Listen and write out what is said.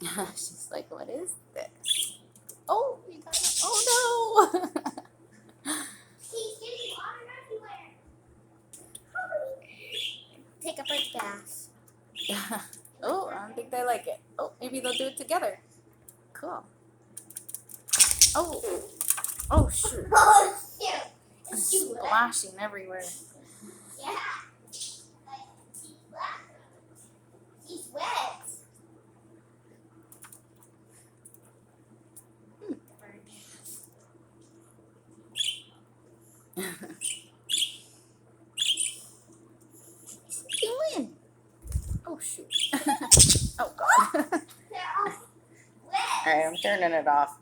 She's like, what is this? Oh, you got it. Oh no! He's getting water everywhere. Take a bird bath. Oh, I don't think they like it. Oh, maybe they'll do it together. Cool. Oh, oh shoot. Oh, shoot. It's She's wet. splashing everywhere. Yeah. She's wet. You win. Oh shoot. Oh god. They're all wet. Alright, I'm turning it off.